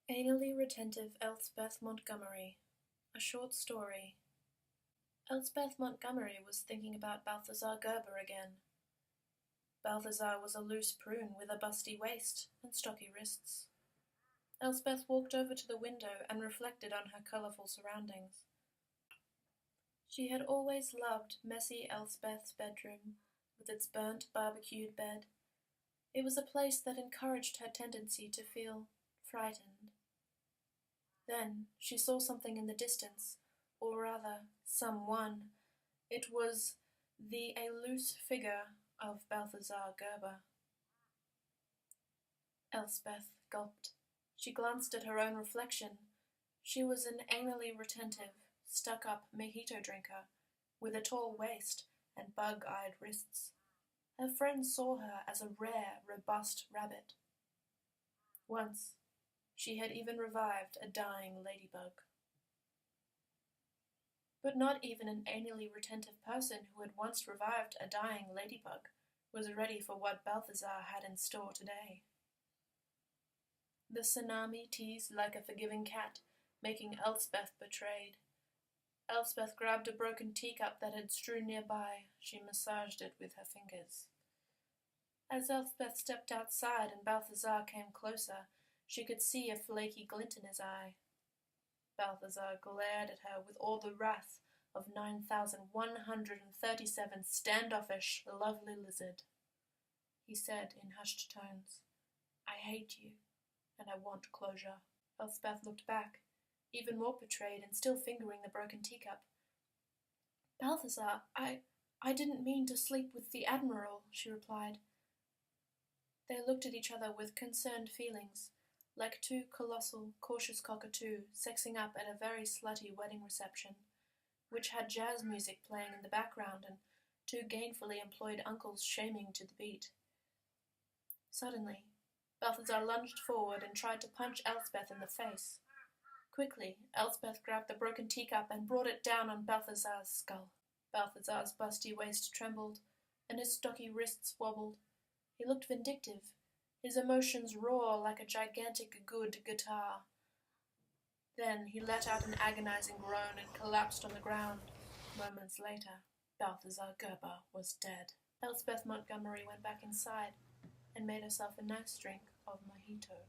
Anally-retentive Elspeth Montgomery. A short story. Elspeth Montgomery was thinking about Balthazar Gerber again. Balthazar was a loose prune with a busty waist and stocky wrists. Elspeth walked over to the window and reflected on her colourful surroundings. She had always loved messy Elspeth's bedroom, with its burnt barbecued bed. It was a place that encouraged her tendency to feel frightened. Then she saw something in the distance, or rather, someone. It was the loose figure of Balthazar Gerber. Elspeth gulped. She glanced at her own reflection. She was an anally retentive, stuck-up mojito drinker, with a tall waist and bug-eyed wrists. Her friends saw her as a rare, robust rabbit. Once, she had even revived a dying ladybug. But not even an anally retentive person who had once revived a dying ladybug was ready for what Balthazar had in store today. The tsunami teased like a forgiving cat, making Elspeth betrayed. Elspeth grabbed a broken teacup that had strewn nearby. She massaged it with her fingers. As Elspeth stepped outside and Balthazar came closer, she could see a flaky glint in his eye. Balthazar glared at her with all the wrath of 9,137 standoffish, lovely lizard. He said in hushed tones, "I hate you, and I want closure." Elspeth looked back, even more betrayed and still fingering the broken teacup. "Balthazar, I didn't mean to sleep with the Admiral," she replied. They looked at each other with concerned feelings, like two colossal, cautious cockatoos sexing up at a very slutty wedding reception, which had jazz music playing in the background and two gainfully employed uncles shaming to the beat. Suddenly, Balthazar lunged forward and tried to punch Elspeth in the face. Quickly, Elspeth grabbed the broken teacup and brought it down on Balthazar's skull. Balthazar's busty waist trembled, and his stocky wrists wobbled. He looked vindictive, his emotions roar like a gigantic good guitar. Then he let out an agonizing groan and collapsed on the ground. Moments later, Balthazar Gerber was dead. Elspeth Montgomery went back inside and made herself a nice drink of mojito.